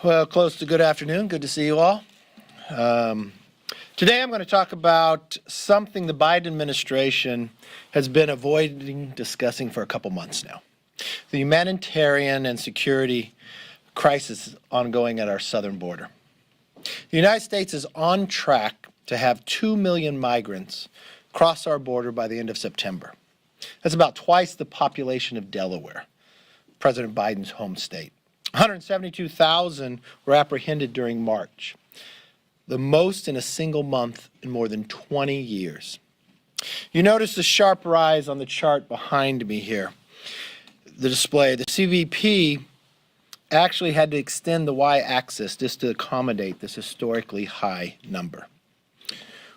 Well, close to good afternoon. Good to see you all. Today I'm going to talk about something the Biden administration has been avoiding discussing for a couple months now. The humanitarian and security crisis ongoing at our southern border. The United States is on track to have 2 million migrants cross our border by the end of September. That's about twice the population of Delaware, President Biden's home state. 172,000 were apprehended during March, the most in a single month in more than 20 years. You notice the sharp rise on the chart behind me here, the display. The CBP actually had to extend the y-axis just to accommodate this historically high number.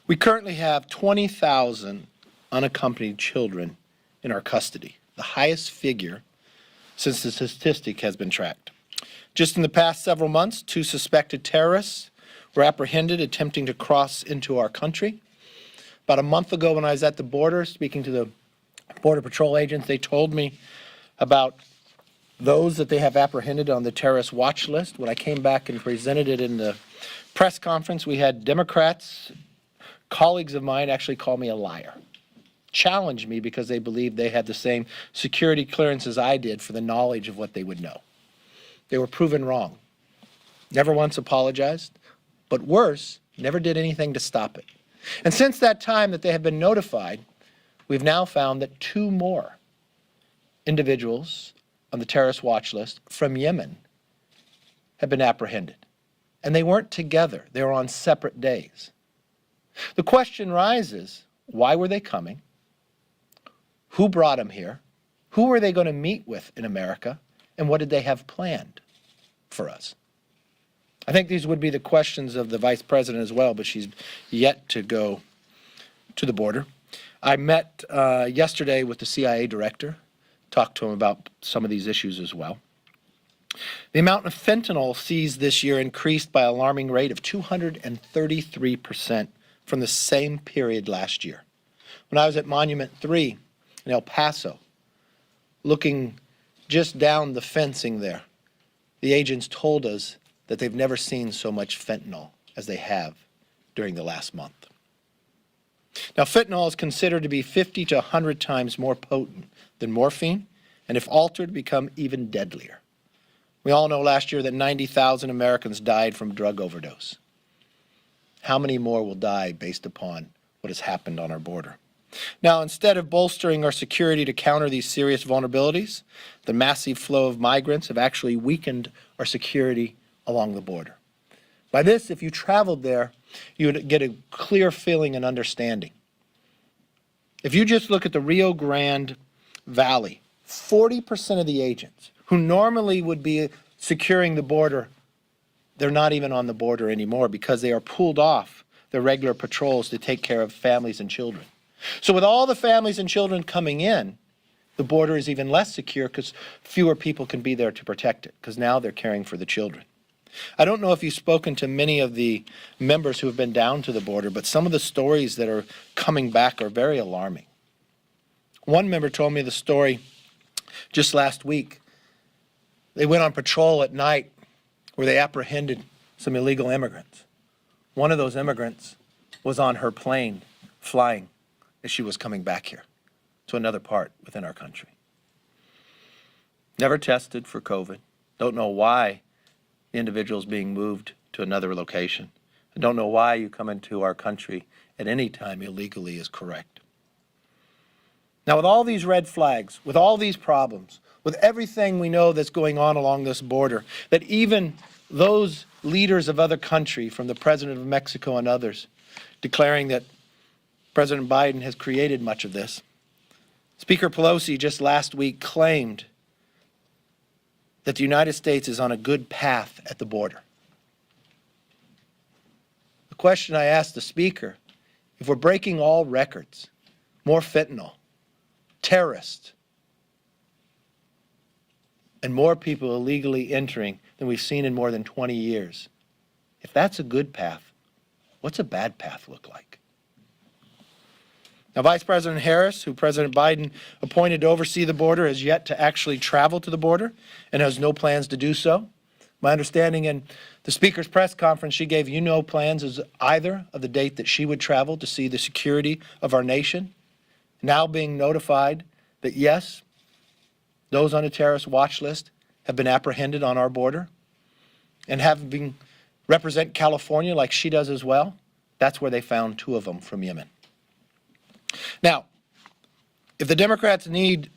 We currently have 20,000 unaccompanied children in our custody, the highest figure since the statistic has been tracked. Just in the past several months, 2 suspected terrorists were apprehended attempting to cross into our country. About a month ago when I was at the border speaking to the Border Patrol agents, they told me about those that they have apprehended on the terrorist watch list. When I came back and presented it in the press conference, we had Democrats, colleagues of mine, actually call me a liar, challenged me because they believed they had the same security clearance as I did for the knowledge of what they would know. They were proven wrong. Never once apologized, but worse, never did anything to stop it. And since that time that they have been notified, we've now found that 2 more individuals on the terrorist watch list from Yemen have been apprehended. And they weren't together. They were on separate days. The question rises, why were they coming? Who brought them here? Who were they going to meet with in America? And what did they have planned for us? I think these would be the questions of the Vice President as well, but she's yet to go to the border. I met yesterday with the CIA director, talked to him about some of these issues as well. The amount of fentanyl seized this year increased by an alarming rate of 233% from the same period last year. When I was at Monument 3 in El Paso, looking just down the fencing there, the agents told us that they've never seen so much fentanyl as they have during the last month. Now, fentanyl is considered to be 50 to 100 times more potent than morphine, and if altered, become even deadlier. We all know last year that 90,000 Americans died from drug overdose. How many more will die based upon what has happened on our border? Now, instead of bolstering our security to counter these serious vulnerabilities, the massive flow of migrants have actually weakened our security along the border. By this, if you traveled there, you would get a clear feeling and understanding. If you just look at the Rio Grande Valley, 40% of the agents who normally would be securing the border, they're not even on the border anymore because they are pulled off their regular patrols to take care of families and children. So with all the families and children coming in, the border is even less secure because fewer people can be there to protect it, because now they're caring for the children. I don't know if you've spoken to many of the members who have been down to the border, but some of the stories that are coming back are very alarming. One member told me the story just last week. They went on patrol at night where they apprehended some illegal immigrants. One of those immigrants was on her plane flying as she was coming back here to another part within our country. Never tested for COVID. Don't know why the individual is being moved to another location. I don't know why you come into our country at any time illegally is correct. Now, with all these red flags, with all these problems, with everything we know that's going on along this border, that even those leaders of other countries, from the President of Mexico and others, declaring that President Biden has created much of this. Speaker Pelosi just last week claimed that the United States is on a good path at the border. The question I asked the Speaker, if we're breaking all records, more fentanyl, terrorists, and more people illegally entering than we've seen in more than 20 years, if that's a good path, what's a bad path look like? Now, Vice President Harris, who President Biden appointed to oversee the border, has yet to actually travel to the border and has no plans to do so. My understanding in the Speaker's press conference, she gave you no plans as either of the date that she would travel to see the security of our nation. Now being notified that, yes, those on a terrorist watch list have been apprehended on our border and have been represent California like she does as well. That's where they found 2 of them from Yemen. Now, if the Democrats need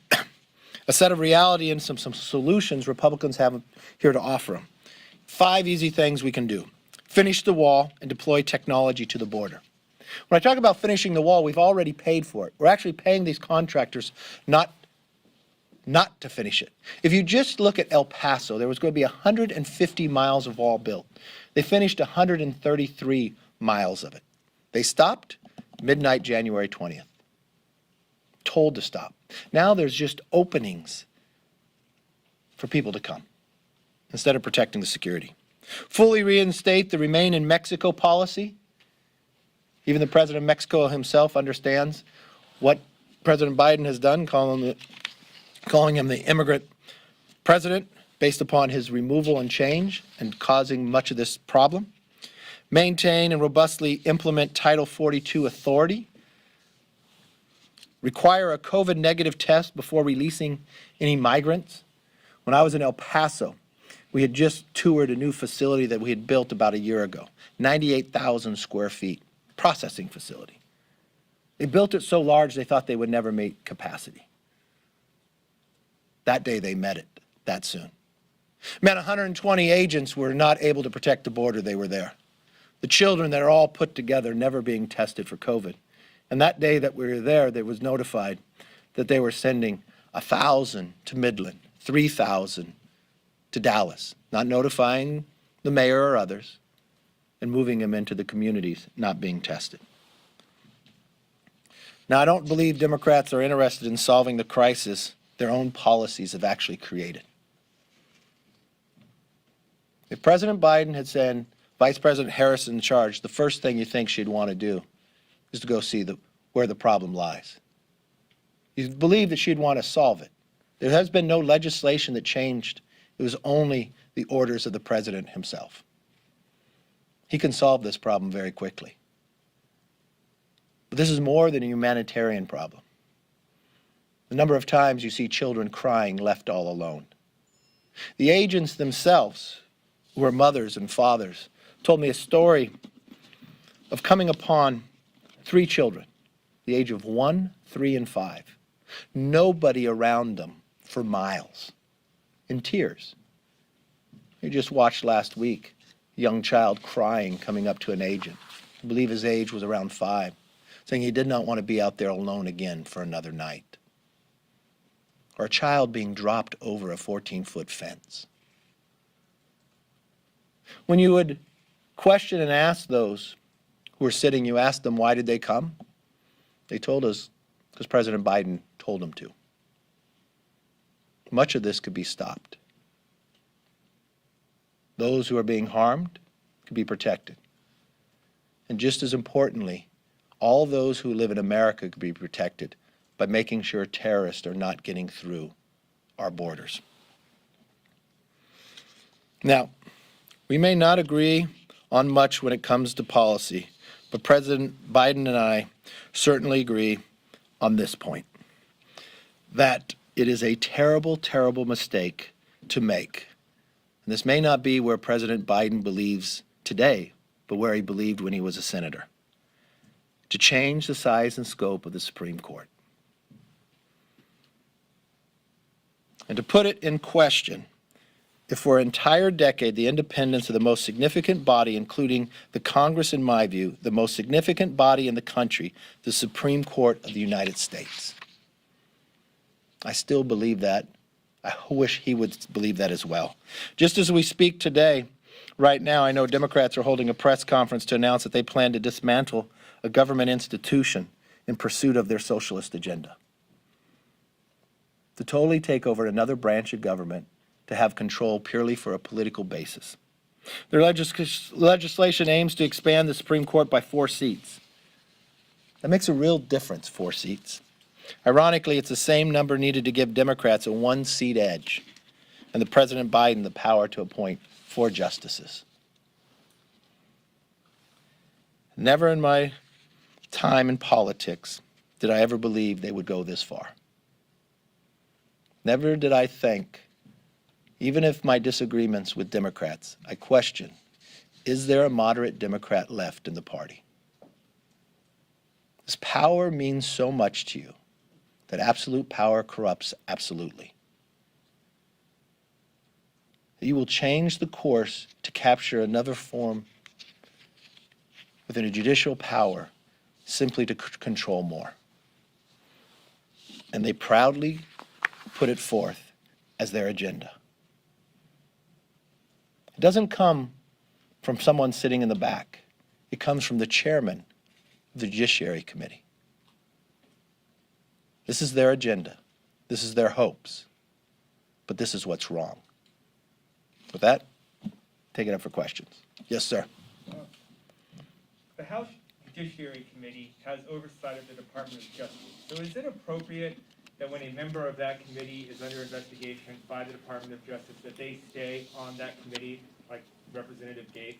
a set of reality and some solutions, Republicans have here to offer them. 5 easy things we can do. Finish the wall and deploy technology to the border. When I talk about finishing the wall, we've already paid for it. We're actually paying these contractors not to finish it. If you just look at El Paso, there was going to be 150 miles of wall built. They finished 133 miles of it. They stopped midnight January 20th. Told to stop. Now there's just openings for people to come instead of protecting the security. Fully reinstate the Remain in Mexico policy. Even the President of Mexico himself understands what President Biden has done, calling him the immigrant president based upon his removal and change and causing much of this problem. Maintain and robustly implement Title 42 authority. Require a COVID negative test before releasing any migrants. When I was in El Paso, we had just toured a new facility that we had built about a year ago, 98,000 square feet, processing facility. They built it so large they thought they would never meet capacity. That day they met it, that soon. Man, 120 agents were not able to protect the border. They were there. The children that are all put together, never being tested for COVID. And that day that we were there, they was notified that they were sending 1,000 to Midland, 3,000 to Dallas, not notifying the mayor or others, and moving them into the communities not being tested. Now, I don't believe Democrats are interested in solving the crisis their own policies have actually created. If President Biden had sent Vice President Harris in charge, the first thing you think she'd want to do is to go see where the problem lies. You believe that she'd want to solve it. There has been no legislation that changed. It was only the orders of the president himself. He can solve this problem very quickly. But this is more than a humanitarian problem. The number of times you see children crying left all alone. The agents themselves, who are mothers and fathers, told me a story of coming upon 3 children, the age of 1, 3, and 5. Nobody around them for miles, in tears. You just watched last week a young child crying coming up to an agent. I believe his age was around 5, saying he did not want to be out there alone again for another night. Or a child being dropped over a 14-foot fence. When you would question and ask those who were sitting, you asked them, why did they come? They told us, because President Biden told them to. Much of this could be stopped. Those who are being harmed could be protected. And just as importantly, all those who live in America could be protected by making sure terrorists are not getting through our borders. Now, we may not agree on much when it comes to policy, but President Biden and I certainly agree on this point, that it is a terrible, terrible mistake to make. And this may not be where President Biden believes today, but where he believed when he was a senator, to change the size and scope of the Supreme Court. And to put it in question, if for an entire decade the independence of the most significant body, including the Congress, in my view, the most significant body in the country, the Supreme Court of the United States. I still believe that. I wish he would believe that as well. Just as we speak today, right now, I know Democrats are holding a press conference to announce that they plan to dismantle a government institution in pursuit of their socialist agenda. To totally take over another branch of government, to have control purely for a political basis. Their legislation aims to expand the Supreme Court by 4 seats. That makes a real difference, 4 seats. Ironically, it's the same number needed to give Democrats a 1-seat edge and the President Biden the power to appoint for justices. Never in my time in politics did I ever believe they would go this far. Never did I think, even if my disagreements with Democrats, I question, is there a moderate Democrat left in the party? This power means so much to you that absolute power corrupts absolutely. You will change the course to capture another form within a judicial power simply to control more. And they proudly put it forth as their agenda. It doesn't come from someone sitting in the back. It comes from the chairman of the Judiciary Committee. This is their agenda. This is their hopes. But this is what's wrong. With that, take it up for questions. Yes, sir. The House Judiciary Committee has oversight of the Department of Justice. So is it appropriate that when a member of that committee is under investigation by the Department of Justice, that they stay on that committee, like Representative Gates?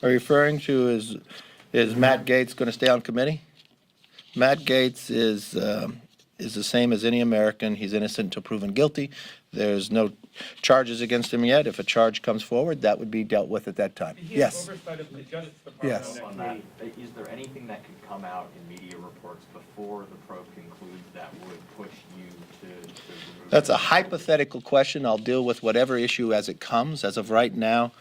Are you referring to is Matt Gaetz going to stay on committee? Matt Gaetz is the same as any American. He's innocent until proven guilty. There's no charges against him yet. If a charge comes forward, that would be dealt with at that time. He Yes. has oversight of the Justice Department Yes. on On that that, committee. is there anything that could come out in media reports before the probe concludes that would push you to remove? That's a hypothetical question. I'll deal with whatever issue as it comes. As of right now,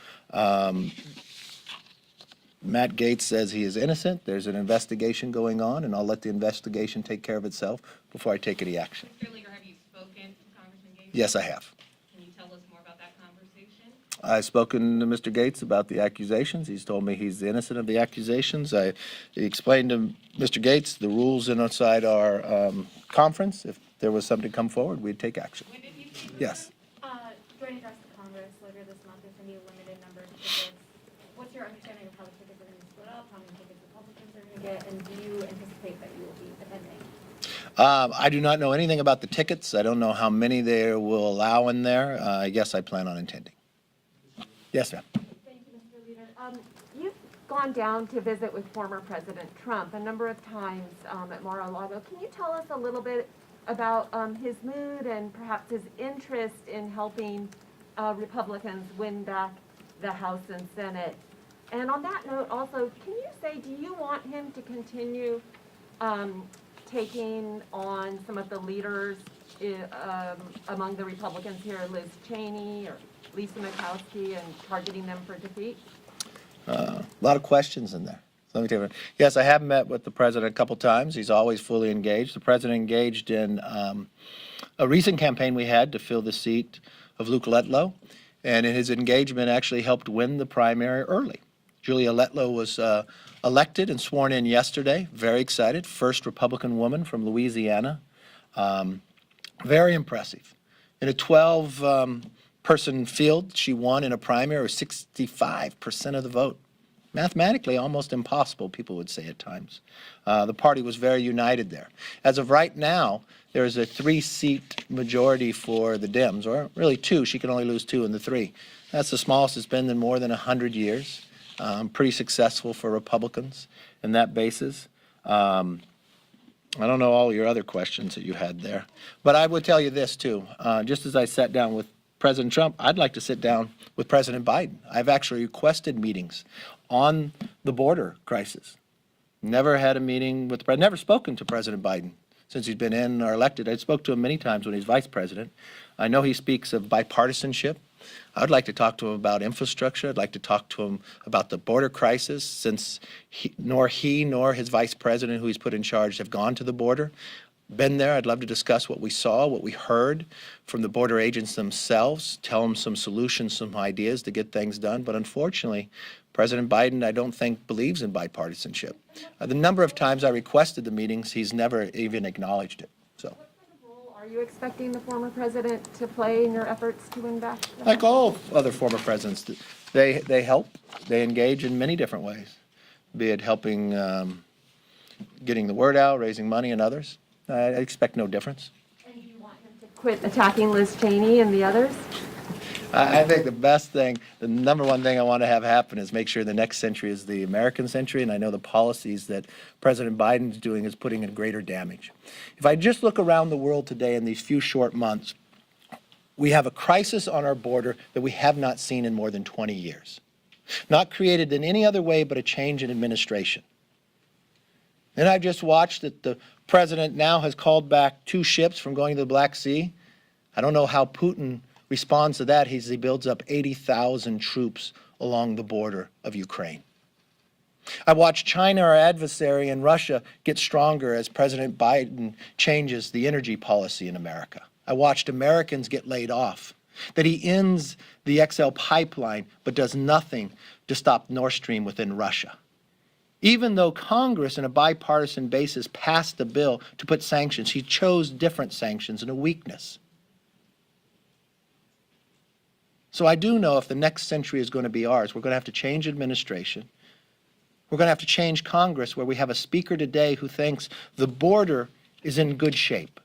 Matt Gaetz says he is innocent. There's an investigation going on, and I'll let the investigation take care of itself before I take any action. Mr. Leader, have you spoken to Congressman Gates? Yes, I have. Can you tell us more about that conversation? I've spoken to Mr. Gaetz about the accusations. He's told me he's innocent of the accusations. I explained to Mr. Gaetz the rules inside our conference. If there was something to come forward, we'd take action. When did you speak with Yes. him? Joint address to Congress later this month is a new limited number of tickets. What's your understanding of how the tickets are going to be split up, how many tickets Republicans are going to get, and do you anticipate that you will be attending? I do not know anything about the tickets. I don't know how many they will allow in there. Yes, I plan on attending. Yes, ma'am. Thank you, Mr. Leader. You've gone down to visit with former President Trump a number of times at Mar-a-Lago. Can you tell us a little bit about his mood and perhaps his interest in helping Republicans win back the House and Senate? And on that note, also, can you say, do you want him to continue taking on some of the leaders among the Republicans here, Liz Cheney or Lisa Murkowski, and targeting them for defeat? A lot of questions in there. So let me tell you. Yes, I have met with the president a couple times. He's always fully engaged. The president engaged in a recent campaign we had to fill the seat of Luke Letlow, and in his engagement actually helped win the primary early. Julia Letlow was elected and sworn in yesterday. Very excited. First Republican woman from Louisiana. Very impressive. In a 12-person field, she won in a primary with 65% of the vote. Mathematically, almost impossible, people would say at times. The party was very united there. As of right now, there is a 3-seat majority for the Dems, or really 2. She can only lose 2 in the 3. That's the smallest it's been in more than 100 years. Pretty successful for Republicans in that basis. I don't know all your other questions that you had there, but I would tell you this too. Just as I sat down with President Trump, I'd like to sit down with President Biden. I've actually requested meetings on the border crisis. Never had a meeting with the president, never spoken to President Biden since he's been in or elected. I spoke to him many times when he's vice president. I know he speaks of bipartisanship. I would like to talk to him about infrastructure. I'd like to talk to him about the border crisis, since neither he nor his vice president, who he's put in charge, have gone to the border. Been there. I'd love to discuss what we saw, what we heard from the border agents themselves, tell them some solutions, some ideas to get things done. But unfortunately, President Biden, I don't think, believes in bipartisanship. The number of times I requested the meetings, he's never even acknowledged it. So, What kind of role are you expecting the former president to play in your efforts to win back the like House? all other former presidents, they help. They engage in many different ways, be it helping getting the word out, raising money, and others. I expect no difference. And do you want him to quit attacking Liz Cheney and the others? I think the best thing, the number one thing I want to have happen is make sure the next century is the American century, and I know the policies that President Biden is doing is putting in greater damage. If I just look around the world today in these few short months, we have a crisis on our border that we have not seen in more than 20 years. Not created in any other way but a change in administration. And I just watched that the president now has called back 2 ships from going to the Black Sea. I don't know how Putin responds to that. He builds up 80,000 troops along the border of Ukraine. I watched China, our adversary, and Russia get stronger as President Biden changes the energy policy in America. I watched Americans get laid off, that he ends the XL pipeline but does nothing to stop Nord Stream within Russia. Even though Congress, on a bipartisan basis, passed a bill to put sanctions, he chose different sanctions and a weakness. So I do know if the next century is going to be ours, we're going to have to change administration. We're going to have to change Congress, where we have a speaker today who thinks the border is in good shape.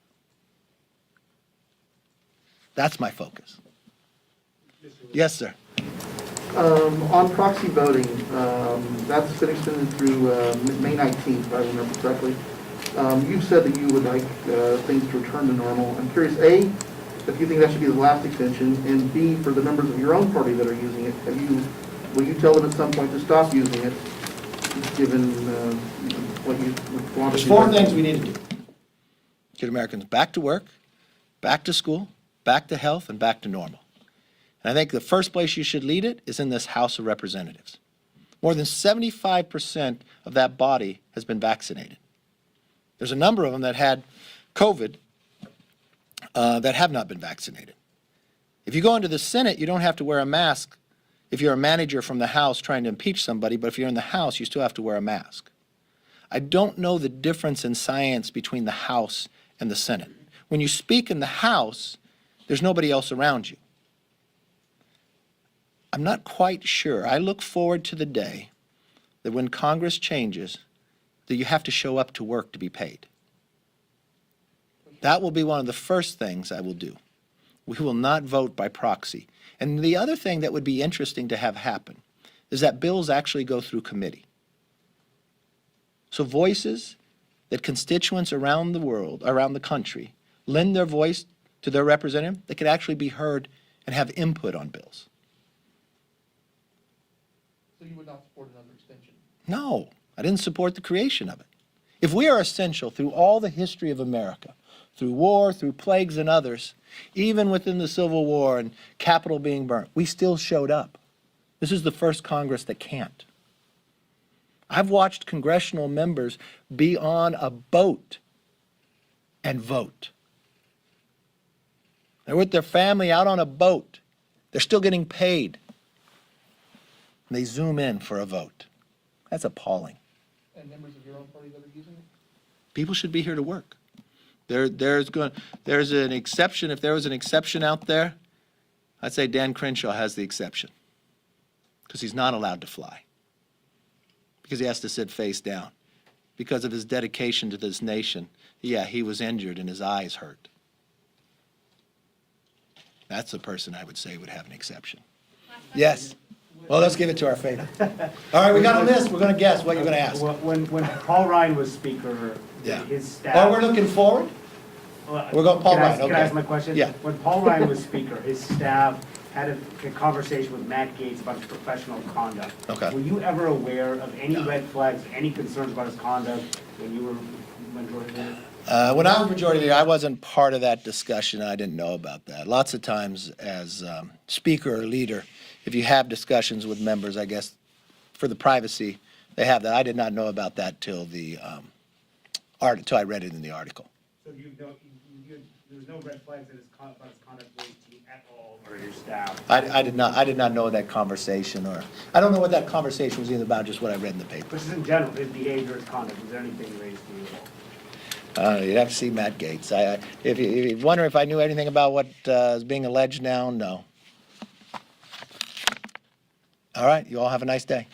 That's my focus. Yes, sir. On proxy voting, that's been extended through May 19th, if I remember correctly. You've said that you would like things to return to normal. I'm curious, A, if you think that should be the last extension, and B, for the members of your own party that are using it, will you tell them at some point to stop using it, given what you want to There's do? 4 things we need to do. Get Americans back to work, back to school, back to health, and back to normal. And I think the first place you should lead it is in this House of Representatives. More than 75% of that body has been vaccinated. There's a number of them that had COVID that have not been vaccinated. If you go into the Senate, you don't have to wear a mask if you're a manager from the House trying to impeach somebody, but if you're in the House, you still have to wear a mask. I don't know the difference in science between the House and the Senate. When you speak in the House, there's nobody else around you. I'm not quite sure. I look forward to the day that when Congress changes, that you have to show up to work to be paid. That will be one of the first things I will do. We will not vote by proxy. And the other thing that would be interesting to have happen is that bills actually go through committee. So voices that constituents around the world, around the country, lend their voice to their representative, that could actually be heard and have input on bills. So you would not support another extension? No, I didn't support the creation of it. If we are essential through all the history of America, through war, through plagues and others, even within the Civil War and Capitol being burnt, we still showed up. This is the first Congress that can't. I've watched congressional members be on a boat and vote. They're with their family out on a boat. They're still getting paid. And they zoom in for a vote. That's appalling. And members of your own party that are using it? People should be here to work. There's an exception. If there was an exception out there, I'd say Dan Crenshaw has the exception, because he's not allowed to fly, because he has to sit face down, because of his dedication to this nation. Yeah, he was injured and his eyes hurt. That's the person I would say would have an exception. Yes. Well, let's give it to our favorite. All right, we got a list. We're going to guess what you're going to ask. When Paul Ryan was speaker, Yeah. his staff. Oh, we're looking forward? We're going Paul Ryan, Can I okay. ask my question? Yeah. When Paul Ryan was speaker, his staff had a conversation with Matt Gaetz about his professional conduct. Okay. Were you ever aware of any No. red flags, any concerns about his conduct when you were majority leader? When I was majority leader, I wasn't part of that discussion. I didn't know about that. Lots of times as speaker or leader, if you have discussions with members, I guess, for the privacy, they have that. I did not know about that till I read it in the article. So there was no red flags about his conduct raised to you at all, or your staff? I did not know that conversation, or I don't know what that conversation was either about, just what I read in the paper. But just in general, his behavior, his conduct, was there anything raised to you at all? You'd have to see Matt Gaetz. If you wonder if I knew anything about what is being alleged now, no. All right, you all have a nice day.